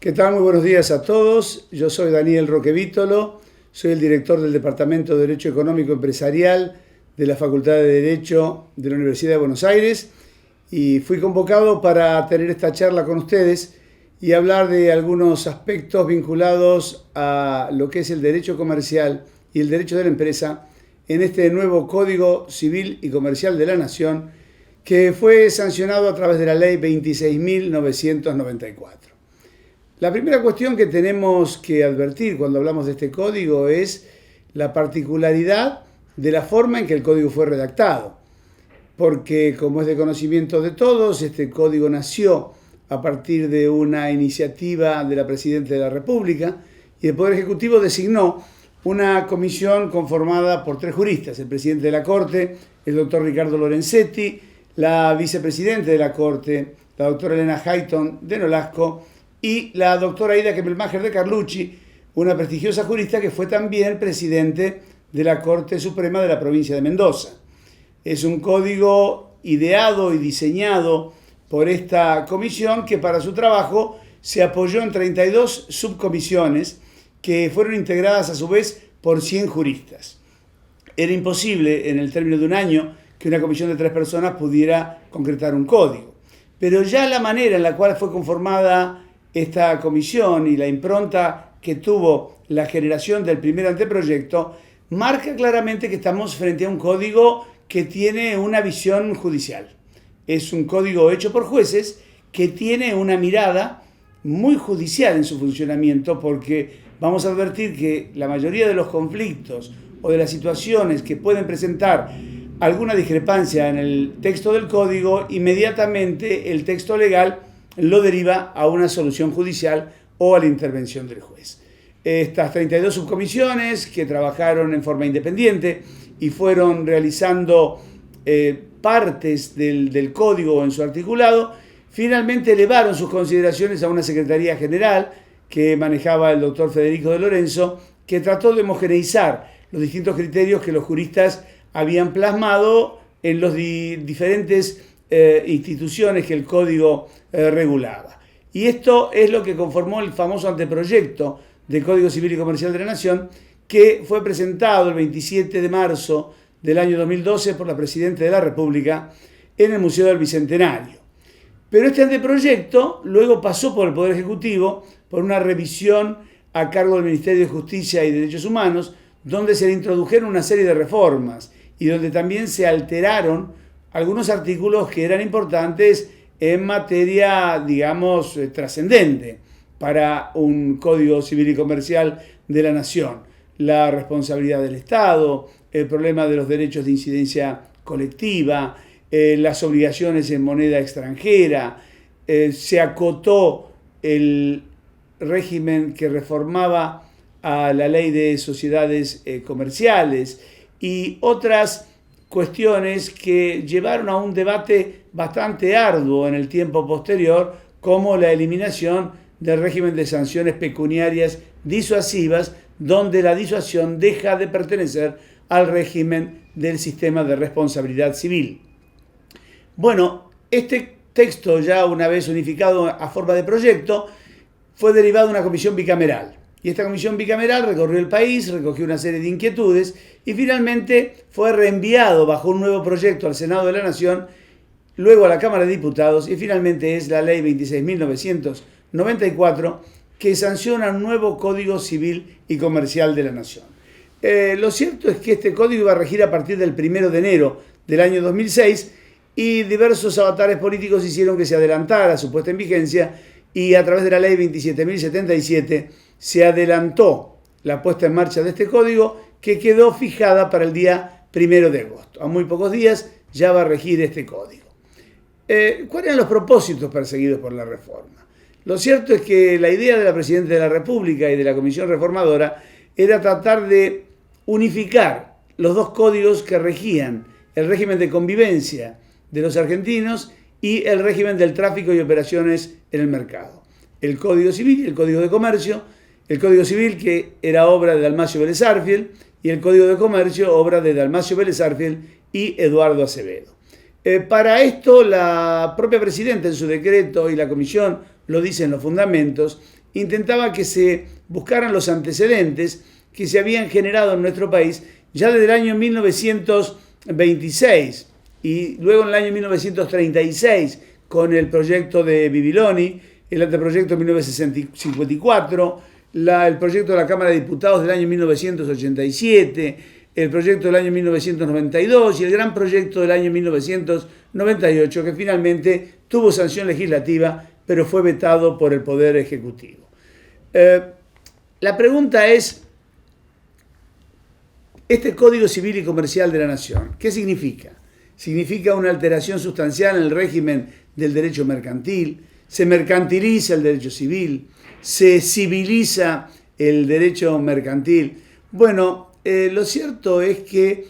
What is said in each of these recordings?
¿Qué tal? Muy buenos días a todos. Yo soy Daniel Roque Vítolo, soy el director del Departamento de Derecho Económico Empresarial de la Facultad de Derecho de la Universidad de Buenos Aires y fui convocado para tener esta charla con ustedes y hablar de algunos aspectos vinculados a lo que es el derecho comercial y el derecho de la empresa en este nuevo Código Civil y Comercial de la Nación que fue sancionado a través de la Ley 26.994. La primera cuestión que tenemos que advertir cuando hablamos de este código es la particularidad de la forma en que el código fue redactado. Porque, como es de conocimiento de todos, este código nació a partir de una iniciativa de la Presidenta de la República y el Poder Ejecutivo designó una comisión conformada por 3 juristas, el presidente de la Corte, el doctor Ricardo Lorenzetti, la vicepresidenta de la Corte, la doctora Elena Hayton de Nolasco, y la doctora Aida Kemmelmacher de Carlucci, una prestigiosa jurista que fue también presidente de la Corte Suprema de la provincia de Mendoza. Es un código ideado y diseñado por esta comisión que para su trabajo se apoyó en 32 subcomisiones que fueron integradas a su vez por 100 juristas. Era imposible en el término de un año que una comisión de 3 personas pudiera concretar un código. Pero ya la manera en la cual fue conformada esta comisión y la impronta que tuvo la generación del primer anteproyecto marca claramente que estamos frente a un código que tiene una visión judicial. Es un código hecho por jueces que tiene una mirada muy judicial en su funcionamiento porque vamos a advertir que la mayoría de los conflictos o de las situaciones que pueden presentar alguna discrepancia en el texto del código, inmediatamente el texto legal lo deriva a una solución judicial o a la intervención del juez. Estas 32 subcomisiones que trabajaron en forma independiente y fueron realizando partes del código en su articulado, finalmente elevaron sus consideraciones a una Secretaría General que manejaba el doctor Federico de Lorenzo, que trató de homogeneizar los distintos criterios que los juristas habían plasmado en las diferentes instituciones que el código regulaba. Y esto es lo que conformó el famoso anteproyecto del Código Civil y Comercial de la Nación, que fue presentado el 27 de marzo del año 2012 por la Presidenta de la República en el Museo del Bicentenario. Pero este anteproyecto luego pasó por el Poder Ejecutivo por una revisión a cargo del Ministerio de Justicia y Derechos Humanos, donde se le introdujeron una serie de reformas y donde también se alteraron algunos artículos que eran importantes en materia, digamos, trascendente para un Código Civil y Comercial de la Nación. La responsabilidad del Estado, el problema de los derechos de incidencia colectiva, las obligaciones en moneda extranjera, se acotó el régimen que reformaba a la ley de sociedades comerciales y otras cuestiones que llevaron a un debate bastante arduo en el tiempo posterior, como la eliminación del régimen de sanciones pecuniarias disuasivas, donde la disuasión deja de pertenecer al régimen del sistema de responsabilidad civil. Bueno, este texto, ya una vez unificado a forma de proyecto, fue derivado de una comisión bicameral. Y esta comisión bicameral recorrió el país, recogió una serie de inquietudes y finalmente fue reenviado bajo un nuevo proyecto al Senado de la Nación, luego a la Cámara de Diputados y finalmente es la Ley 26.994 que sanciona un nuevo Código Civil y Comercial de la Nación. Lo cierto es que este código iba a regir a partir del 1 de enero del año 2006 y diversos avatares políticos hicieron que se adelantara su puesta en vigencia y a través de la Ley 27.077 se adelantó la puesta en marcha de este código que quedó fijada para el día 1 de agosto. A muy pocos días ya va a regir este código. ¿Cuáles eran los propósitos perseguidos por la reforma? Lo cierto es que la idea de la Presidenta de la República y de la Comisión Reformadora era tratar de unificar los dos códigos que regían el régimen de convivencia de los argentinos y el régimen del tráfico y operaciones en el mercado. El Código Civil y el Código de Comercio, el Código Civil que era obra de Dalmacio Vélez Arfiel y el Código de Comercio obra de Dalmacio Vélez Arfiel y Eduardo Acevedo. Para esto la propia Presidenta en su decreto y la Comisión lo dicen los fundamentos, intentaba que se buscaran los antecedentes que se habían generado en nuestro país ya desde el año 1926 y luego en el año 1936 con el proyecto de Bibiloni, el anteproyecto de 1954, el proyecto de la Cámara de Diputados del año 1987, el proyecto del año 1992 y el gran proyecto del año 1998 que finalmente tuvo sanción legislativa pero fue vetado por el Poder Ejecutivo. La pregunta es, este Código Civil y Comercial de la Nación, ¿qué significa? Significa una alteración sustancial en el régimen del derecho mercantil, se mercantiliza el derecho civil, se civiliza el derecho mercantil. Bueno, lo cierto es que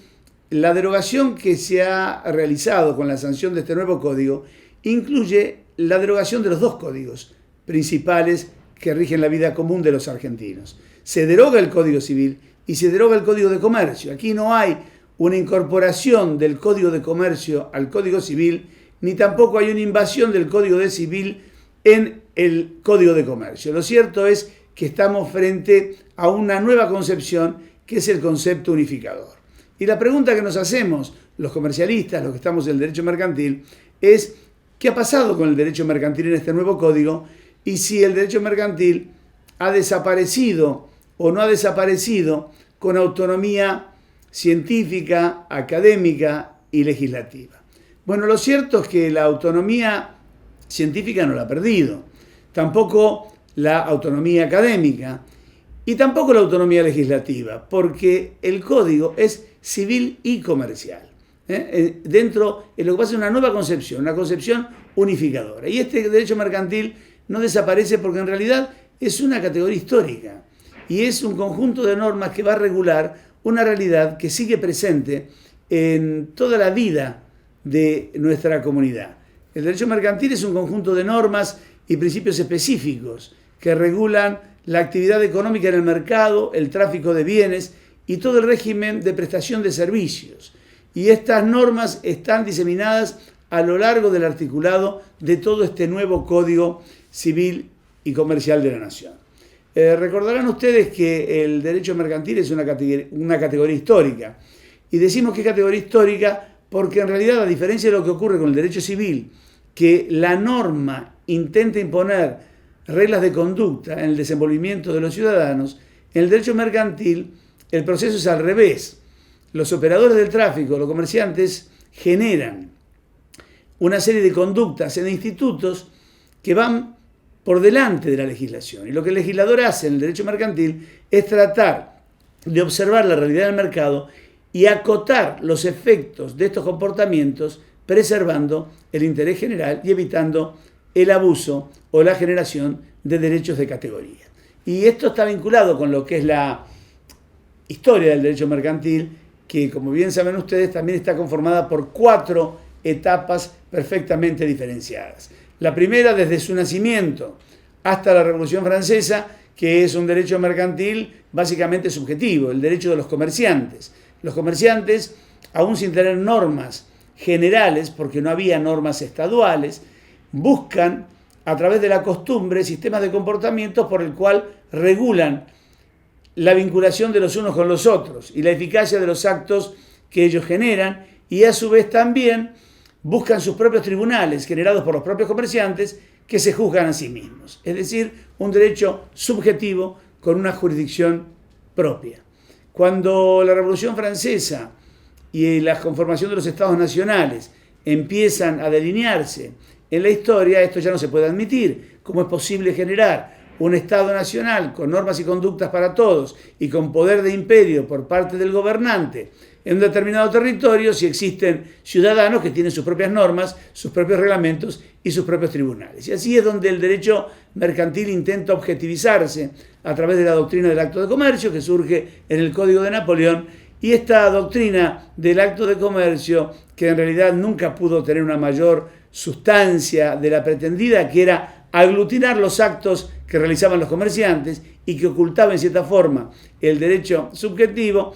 la derogación que se ha realizado con la sanción de este nuevo código incluye la derogación de los dos códigos principales que rigen la vida común de los argentinos. Se deroga el Código Civil y se deroga el Código de Comercio. Aquí no hay una incorporación del Código de Comercio al Código Civil, ni tampoco hay una invasión del Código de Civil en el Código de Comercio. Lo cierto es que estamos frente a una nueva concepción que es el concepto unificador. Y la pregunta que nos hacemos los comercialistas, los que estamos en el derecho mercantil, es ¿qué ha pasado con el derecho mercantil en este nuevo código? Y si el derecho mercantil ha desaparecido o no ha desaparecido con autonomía científica, académica y legislativa. Bueno, lo cierto es que la autonomía científica no la ha perdido, tampoco la autonomía académica y tampoco la autonomía legislativa, porque el código es civil y comercial. Dentro de lo que pasa es una nueva concepción, una concepción unificadora. Y este derecho mercantil no desaparece porque en realidad es una categoría histórica y es un conjunto de normas que va a regular una realidad que sigue presente en toda la vida de nuestra comunidad. El derecho mercantil es un conjunto de normas y principios específicos que regulan la actividad económica en el mercado, el tráfico de bienes y todo el régimen de prestación de servicios. Y estas normas están diseminadas a lo largo del articulado de todo este nuevo Código Civil y Comercial de la Nación. Recordarán ustedes que el derecho mercantil es una categoría histórica. Y decimos que es categoría histórica porque en realidad, a diferencia de lo que ocurre con el derecho civil, que la norma intenta imponer reglas de conducta en el desenvolvimiento de los ciudadanos, en el derecho mercantil el proceso es al revés. Los operadores del tráfico, los comerciantes, generan una serie de conductas en institutos que van por delante de la legislación. Y lo que el legislador hace en el derecho mercantil es tratar de observar la realidad del mercado y acotar los efectos de estos comportamientos, preservando el interés general y evitando el abuso o la generación de derechos de categoría. Y esto está vinculado con lo que es la historia del derecho mercantil, que como bien saben ustedes también está conformada por 4 etapas perfectamente diferenciadas. La primera desde su nacimiento hasta la Revolución Francesa, que es un derecho mercantil básicamente subjetivo, el derecho de los comerciantes. Los comerciantes, aún sin tener normas generales, porque no había normas estaduales, buscan a través de la costumbre sistemas de comportamientos por el cual regulan la vinculación de los unos con los otros y la eficacia de los actos que ellos generan, y a su vez también buscan sus propios tribunales generados por los propios comerciantes que se juzgan a sí mismos. Es decir, un derecho subjetivo con una jurisdicción propia. Cuando la Revolución Francesa y la conformación de los estados nacionales empiezan a delinearse en la historia, esto ya no se puede admitir. ¿Cómo es posible generar un Estado nacional con normas y conductas para todos y con poder de imperio por parte del gobernante en un determinado territorio si existen ciudadanos que tienen sus propias normas, sus propios reglamentos y sus propios tribunales? Y así es donde el derecho mercantil intenta objetivizarse a través de la doctrina del acto de comercio que surge en el Código de Napoleón, y esta doctrina del acto de comercio, que en realidad nunca pudo tener una mayor sustancia de la pretendida, que era aglutinar los actos que realizaban los comerciantes y que ocultaba en cierta forma el derecho subjetivo,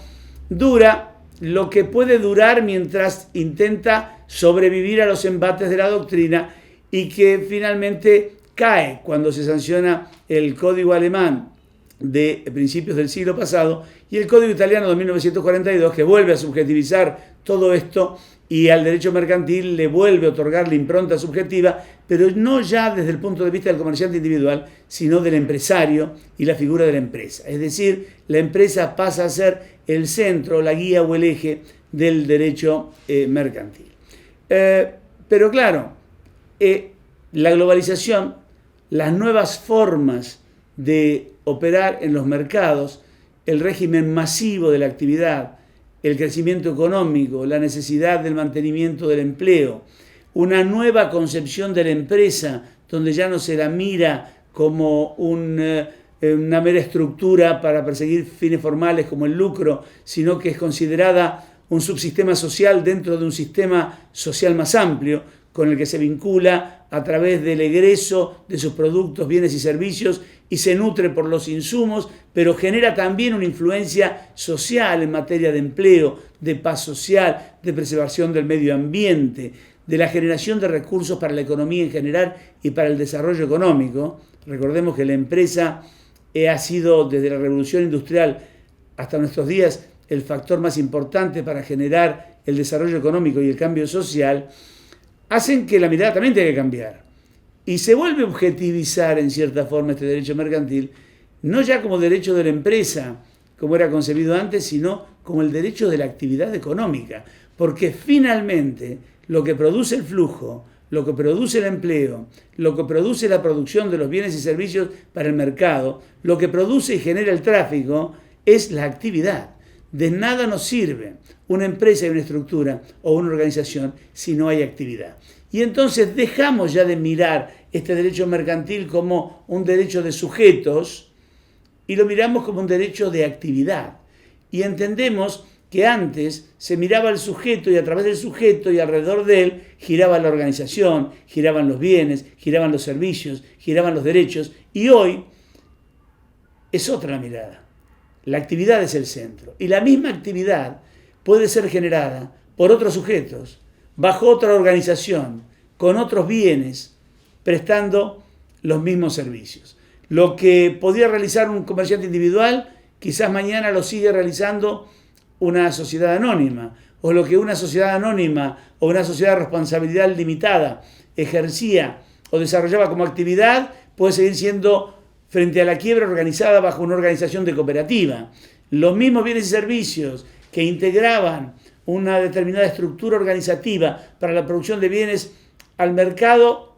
dura lo que puede durar mientras intenta sobrevivir a los embates de la doctrina y que finalmente cae cuando se sanciona el código alemán de principios del siglo pasado y el código italiano de 1942, que vuelve a subjetivizar todo esto y al derecho mercantil le vuelve a otorgar la impronta subjetiva, pero no ya desde el punto de vista del comerciante individual, sino del empresario y la figura de la empresa. Es decir, la empresa pasa a ser el centro, la guía o el eje del derecho mercantil. Pero claro, la globalización, las nuevas formas de operar en los mercados, el régimen masivo de la actividad, el crecimiento económico, la necesidad del mantenimiento del empleo, una nueva concepción de la empresa donde ya no se la mira como una mera estructura para perseguir fines formales como el lucro, sino que es considerada un subsistema social dentro de un sistema social más amplio, con el que se vincula a través del egreso de sus productos, bienes y servicios y se nutre por los insumos, pero genera también una influencia social en materia de empleo, de paz social, de preservación del medio ambiente, de la generación de recursos para la economía en general y para el desarrollo económico. Recordemos que la empresa ha sido desde la revolución industrial hasta nuestros días el factor más importante para generar el desarrollo económico y el cambio social, hacen que la mirada también tenga que cambiar. Y se vuelve a objetivizar en cierta forma este derecho mercantil, no ya como derecho de la empresa, como era concebido antes, sino como el derecho de la actividad económica. Porque finalmente lo que produce el flujo, lo que produce el empleo, lo que produce la producción de los bienes y servicios para el mercado, lo que produce y genera el tráfico, es la actividad. De nada nos sirve una empresa y una estructura o una organización si no hay actividad. Y entonces dejamos ya de mirar este derecho mercantil como un derecho de sujetos y lo miramos como un derecho de actividad. Y entendemos que antes se miraba al sujeto y a través del sujeto y alrededor de él giraba la organización, giraban los bienes, giraban los servicios, giraban los derechos y hoy es otra la mirada. La actividad es el centro y la misma actividad puede ser generada por otros sujetos, bajo otra organización, con otros bienes, prestando los mismos servicios. Lo que podía realizar un comerciante individual, quizás mañana lo sigue realizando una sociedad anónima, o lo que una sociedad anónima o una sociedad de responsabilidad limitada ejercía o desarrollaba como actividad, puede seguir siendo frente a la quiebra organizada bajo una organización de cooperativa. Los mismos bienes y servicios que integraban una determinada estructura organizativa para la producción de bienes al mercado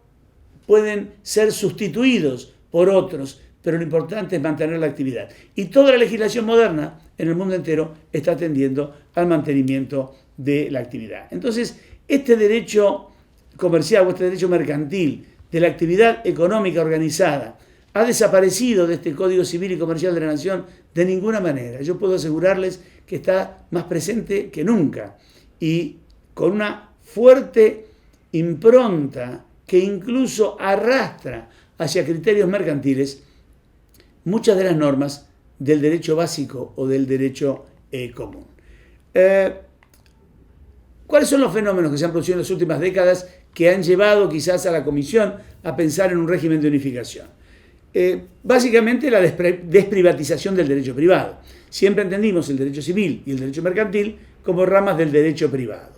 pueden ser sustituidos por otros, pero lo importante es mantener la actividad. Y toda la legislación moderna en el mundo entero está tendiendo al mantenimiento de la actividad. Entonces, este derecho comercial o este derecho mercantil de la actividad económica organizada ha desaparecido de este Código Civil y Comercial de la Nación de ninguna manera. Yo puedo asegurarles que está más presente que nunca y con una fuerte impronta que incluso arrastra hacia criterios mercantiles muchas de las normas del derecho básico o del derecho común. ¿Cuáles son los fenómenos que se han producido en las últimas décadas que han llevado quizás a la Comisión a pensar en un régimen de unificación? Básicamente la desprivatización del derecho privado. Siempre entendimos el derecho civil y el derecho mercantil como ramas del derecho privado.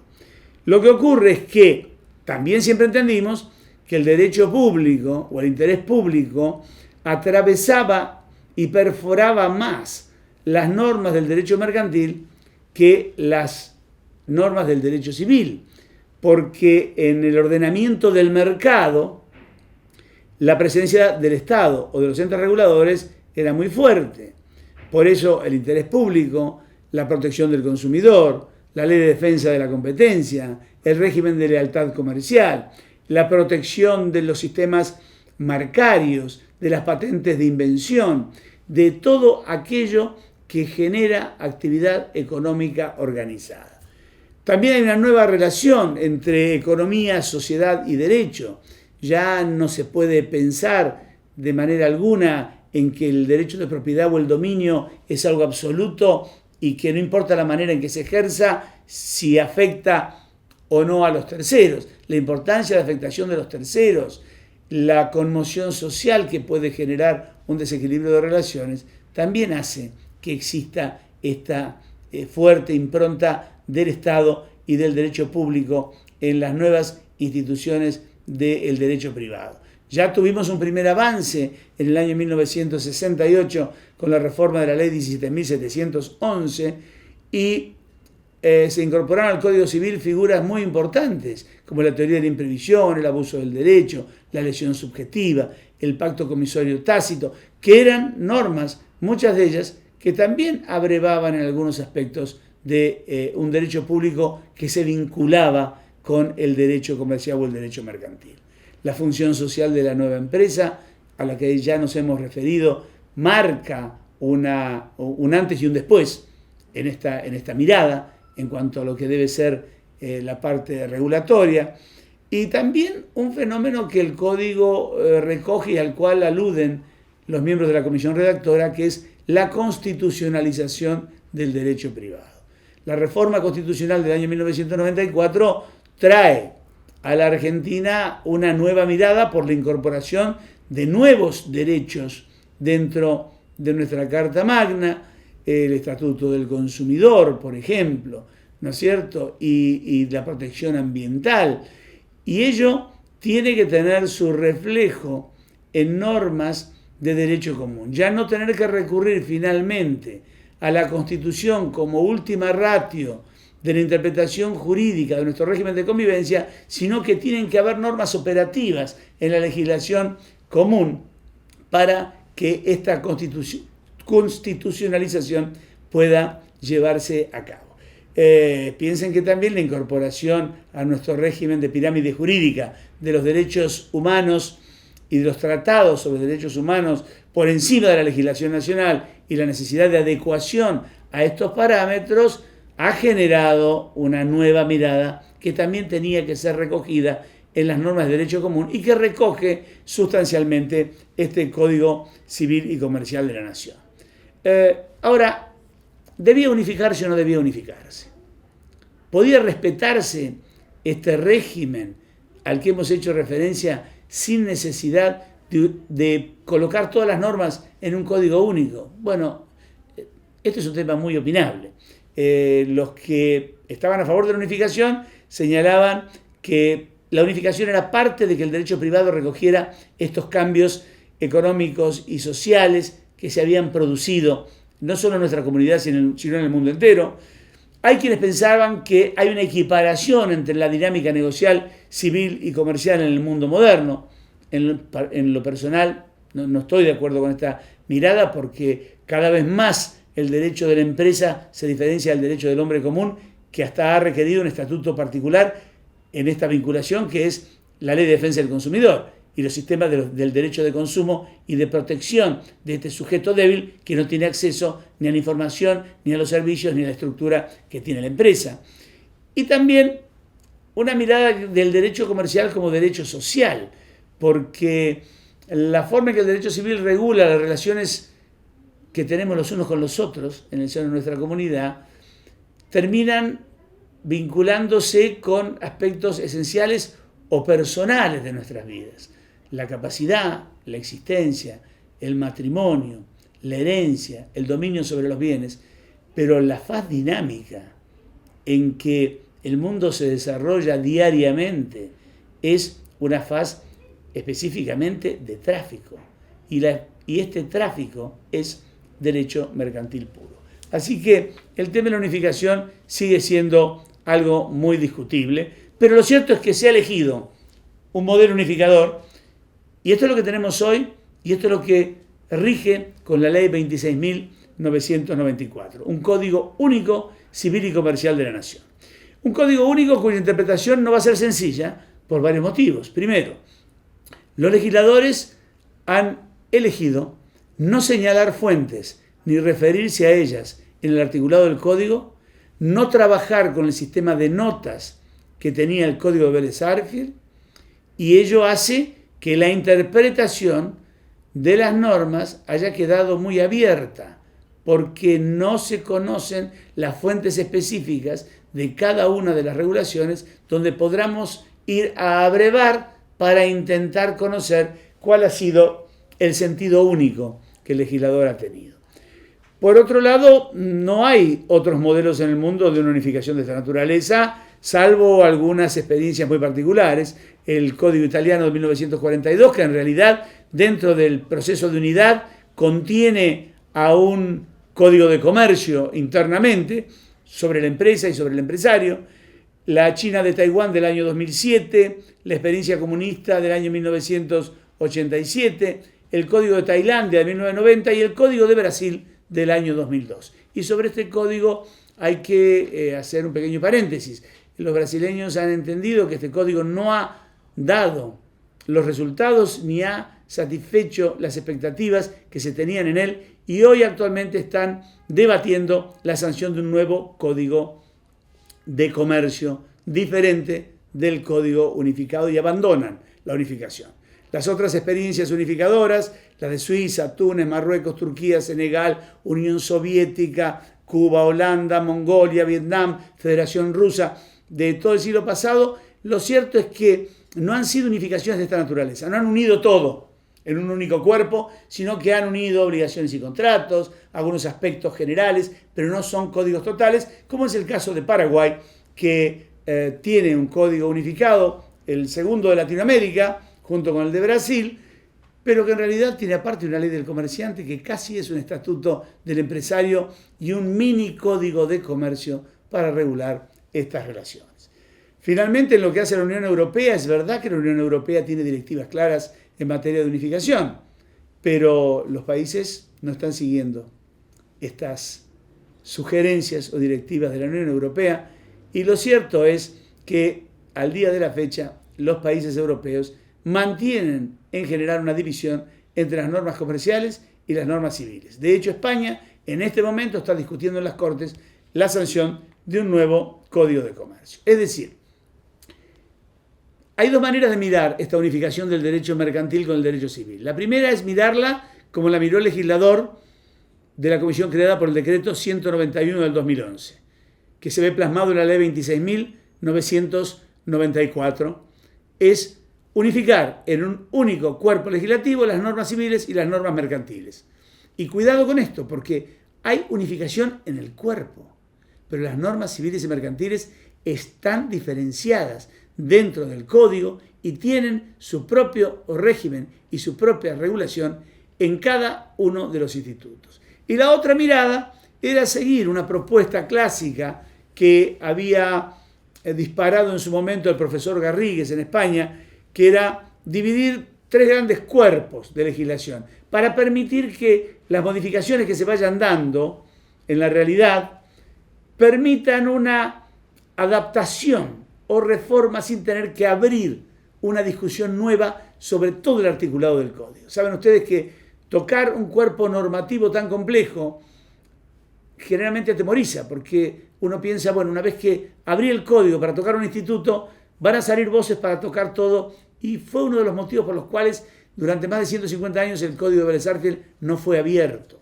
Lo que ocurre es que también siempre entendimos que el derecho público o el interés público atravesaba y perforaba más las normas del derecho mercantil que las normas del derecho civil, porque en el ordenamiento del mercado la presencia del Estado o de los entes reguladores era muy fuerte. Por eso el interés público, la protección del consumidor, la ley de defensa de la competencia, el régimen de lealtad comercial, la protección de los sistemas marcarios, de las patentes de invención, de todo aquello que genera actividad económica organizada. También hay una nueva relación entre economía, sociedad y derecho. Ya no se puede pensar de manera alguna en que el derecho de propiedad o el dominio es algo absoluto y que no importa la manera en que se ejerza, si afecta o no a los terceros. La importancia de la afectación de los terceros, la conmoción social que puede generar un desequilibrio de relaciones, también hace que exista esta fuerte impronta del Estado y del derecho público en las nuevas instituciones del derecho privado. Ya tuvimos un primer avance en el año 1968 con la reforma de la ley 17.711 y se incorporaron al Código Civil figuras muy importantes, como la teoría de la imprevisión, el abuso del derecho, la lesión subjetiva, el pacto comisorio tácito, que eran normas, muchas de ellas, que también abrevaban en algunos aspectos de un derecho público que se vinculaba con el derecho comercial o el derecho mercantil. La función social de la nueva empresa, a la que ya nos hemos referido, marca un antes y un después en esta mirada en cuanto a lo que debe ser la parte regulatoria, y también un fenómeno que el Código recoge y al cual aluden los miembros de la comisión redactora, que es la constitucionalización del derecho privado. La reforma constitucional del año 1994 trae a la Argentina una nueva mirada por la incorporación de nuevos derechos dentro de nuestra Carta Magna, el Estatuto del Consumidor, por ejemplo, ¿no es cierto? Y la protección ambiental. Y ello tiene que tener su reflejo en normas de derecho común. Ya no tener que recurrir finalmente a la Constitución como última ratio de la interpretación jurídica de nuestro régimen de convivencia, sino que tienen que haber normas operativas en la legislación común para que esta constitucionalización pueda llevarse a cabo. Piensen que también la incorporación a nuestro régimen de pirámide jurídica de los derechos humanos y de los tratados sobre derechos humanos por encima de la legislación nacional y la necesidad de adecuación a estos parámetros ha generado una nueva mirada que también tenía que ser recogida en las normas de derecho común y que recoge sustancialmente este Código Civil y Comercial de la Nación. Ahora, ¿debía unificarse o no debía unificarse? ¿Podía respetarse este régimen al que hemos hecho referencia sin necesidad de colocar todas las normas en un código único? Bueno, este es un tema muy opinable. Los que estaban a favor de la unificación señalaban que la unificación era parte de que el derecho privado recogiera estos cambios económicos y sociales que se habían producido no solo en nuestra comunidad, sino en el mundo entero. Hay quienes pensaban que hay una equiparación entre la dinámica negocial, civil y comercial en el mundo moderno. En lo personal, no estoy de acuerdo con esta mirada porque cada vez más el derecho de la empresa se diferencia del derecho del hombre común, que hasta ha requerido un estatuto particular en esta vinculación, que es la Ley de Defensa del Consumidor y los sistemas del derecho de consumo y de protección de este sujeto débil que no tiene acceso ni a la información, ni a los servicios, ni a la estructura que tiene la empresa. Y también una mirada del derecho comercial como derecho social, porque la forma en que el derecho civil regula las relaciones que tenemos los unos con los otros en el seno de nuestra comunidad terminan vinculándose con aspectos esenciales o personales de nuestras vidas. La capacidad, la existencia, el matrimonio, la herencia, el dominio sobre los bienes, pero la faz dinámica en que el mundo se desarrolla diariamente es una faz específicamente de tráfico. Y este tráfico es derecho mercantil puro. Así que el tema de la unificación sigue siendo algo muy discutible, pero lo cierto es que se ha elegido un modelo unificador, y esto es lo que tenemos hoy, y esto es lo que rige con la ley 26.994, un código único civil y comercial de la nación. Un código único cuya interpretación no va a ser sencilla por varios motivos. Primero, los legisladores han elegido no señalar fuentes ni referirse a ellas en el articulado del código, no trabajar con el sistema de notas que tenía el código de Vélez-Sarsfield, y ello hace que la interpretación de las normas haya quedado muy abierta, porque no se conocen las fuentes específicas de cada una de las regulaciones donde podamos ir a abrevar para intentar conocer cuál ha sido el sentido único que el legislador ha tenido. Por otro lado, no hay otros modelos en el mundo de una unificación de esta naturaleza, salvo algunas experiencias muy particulares. El Código Italiano de 1942, que en realidad dentro del proceso de unidad contiene a un código de comercio internamente sobre la empresa y sobre el empresario. La China de Taiwán del año 2007, la experiencia comunista del año 1987, el Código de Tailandia de 1990 y el Código de Brasil del año 2002. Y sobre este código hay que hacer un pequeño paréntesis. Los brasileños han entendido que este código no ha dado los resultados ni ha satisfecho las expectativas que se tenían en él y hoy actualmente están debatiendo la sanción de un nuevo código de comercio diferente del código unificado y abandonan la unificación. Las otras experiencias unificadoras, las de Suiza, Túnez, Marruecos, Turquía, Senegal, Unión Soviética, Cuba, Holanda, Mongolia, Vietnam, Federación Rusa, de todo el siglo pasado, lo cierto es que no han sido unificaciones de esta naturaleza, no han unido todo en un único cuerpo, sino que han unido obligaciones y contratos, algunos aspectos generales, pero no son códigos totales, como es el caso de Paraguay, que tiene un código unificado, el segundo de Latinoamérica, junto con el de Brasil, pero que en realidad tiene aparte una ley del comerciante que casi es un estatuto del empresario y un mini código de comercio para regular estas relaciones. Finalmente, en lo que hace a la Unión Europea, es verdad que la Unión Europea tiene directivas claras en materia de unificación, pero los países no están siguiendo estas sugerencias o directivas de la Unión Europea y lo cierto es que al día de la fecha los países europeos mantienen en general una división entre las normas comerciales y las normas civiles. De hecho, España en este momento está discutiendo en las Cortes la sanción de un nuevo Código de Comercio. Es decir, hay dos maneras de mirar esta unificación del derecho mercantil con el derecho civil. La primera es mirarla como la miró el legislador de la comisión creada por el decreto 191 del 2011, que se ve plasmado en la ley 26.994, es unificar en un único cuerpo legislativo las normas civiles y las normas mercantiles. Y cuidado con esto, porque hay unificación en el cuerpo, pero las normas civiles y mercantiles están diferenciadas dentro del código y tienen su propio régimen y su propia regulación en cada uno de los institutos. Y la otra mirada era seguir una propuesta clásica que había disparado en su momento el profesor Garrigues en España, que era dividir tres grandes cuerpos de legislación para permitir que las modificaciones que se vayan dando en la realidad permitan una adaptación o reforma sin tener que abrir una discusión nueva sobre todo el articulado del código. Saben ustedes que tocar un cuerpo normativo tan complejo generalmente atemoriza, porque uno piensa, bueno, una vez que abrí el código para tocar un instituto, van a salir voces para tocar todo, y fue uno de los motivos por los cuales durante más de 150 años el Código de Belles-Arts no fue abierto.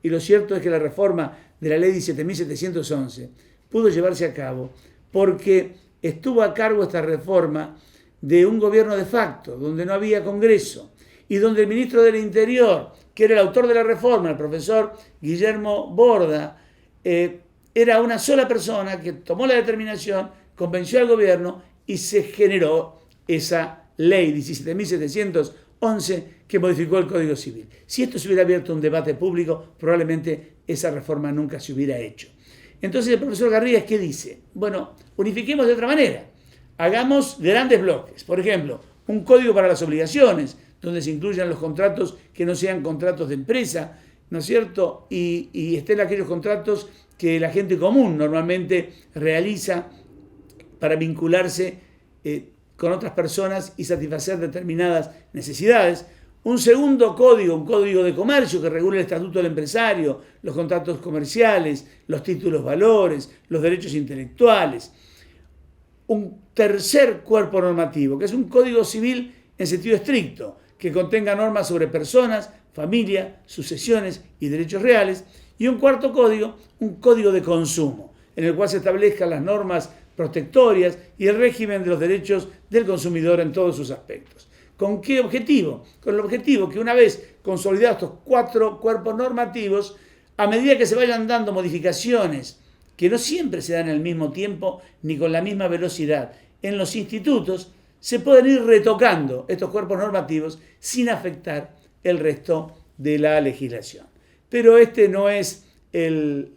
Y lo cierto es que la reforma de la Ley 17.711 pudo llevarse a cabo porque estuvo a cargo esta reforma de un gobierno de facto, donde no había Congreso, y donde el ministro del Interior, que era el autor de la reforma, el profesor Guillermo Borda, era una sola persona que tomó la determinación, convenció al gobierno y se generó esa ley 17.711 que modificó el Código Civil. Si esto se hubiera abierto un debate público, probablemente esa reforma nunca se hubiera hecho. Entonces el profesor Garrigues, ¿qué dice? Bueno, unifiquemos de otra manera. Hagamos grandes bloques. Por ejemplo, un código para las obligaciones, donde se incluyan los contratos que no sean contratos de empresa, ¿no es cierto? Y estén aquellos contratos que la gente común normalmente realiza para vincularse con otras personas y satisfacer determinadas necesidades. Un segundo código, un código de comercio que regule el estatuto del empresario, los contratos comerciales, los títulos valores, los derechos intelectuales. Un tercer cuerpo normativo, que es un código civil en sentido estricto, que contenga normas sobre personas, familia, sucesiones y derechos reales. Y un cuarto código, un código de consumo, en el cual se establezcan las normas protectorias y el régimen de los derechos del consumidor en todos sus aspectos. ¿Con qué objetivo? Con el objetivo que una vez consolidados estos 4 cuerpos normativos, a medida que se vayan dando modificaciones que no siempre se dan al mismo tiempo ni con la misma velocidad en los institutos, se pueden ir retocando estos cuerpos normativos sin afectar el resto de la legislación. Pero este no es el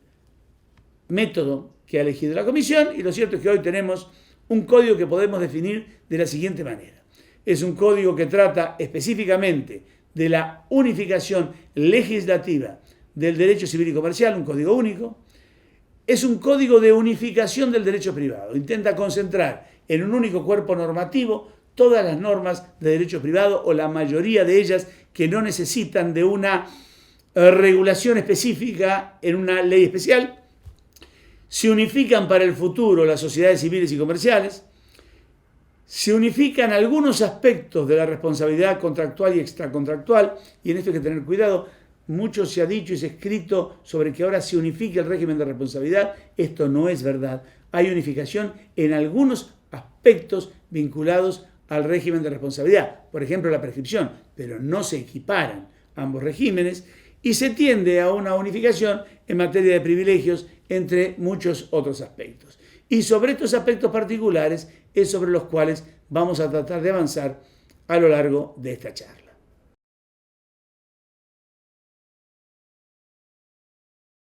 método que ha elegido la Comisión, y lo cierto es que hoy tenemos un código que podemos definir de la siguiente manera. Es un código que trata específicamente de la unificación legislativa del derecho civil y comercial, un código único. Es un código de unificación del derecho privado. Intenta concentrar en un único cuerpo normativo todas las normas de derecho privado, o la mayoría de ellas, que no necesitan de una regulación específica en una ley especial. Se unifican para el futuro las sociedades civiles y comerciales. Se unifican algunos aspectos de la responsabilidad contractual y extracontractual, y en esto hay que tener cuidado. Mucho se ha dicho y se ha escrito sobre que ahora se unifique el régimen de responsabilidad. Esto no es verdad. Hay unificación en algunos aspectos vinculados al régimen de responsabilidad, por ejemplo la prescripción, pero no se equiparan ambos regímenes, y se tiende a una unificación en materia de privilegios, entre muchos otros aspectos. Y sobre estos aspectos particulares es sobre los cuales vamos a tratar de avanzar a lo largo de esta charla.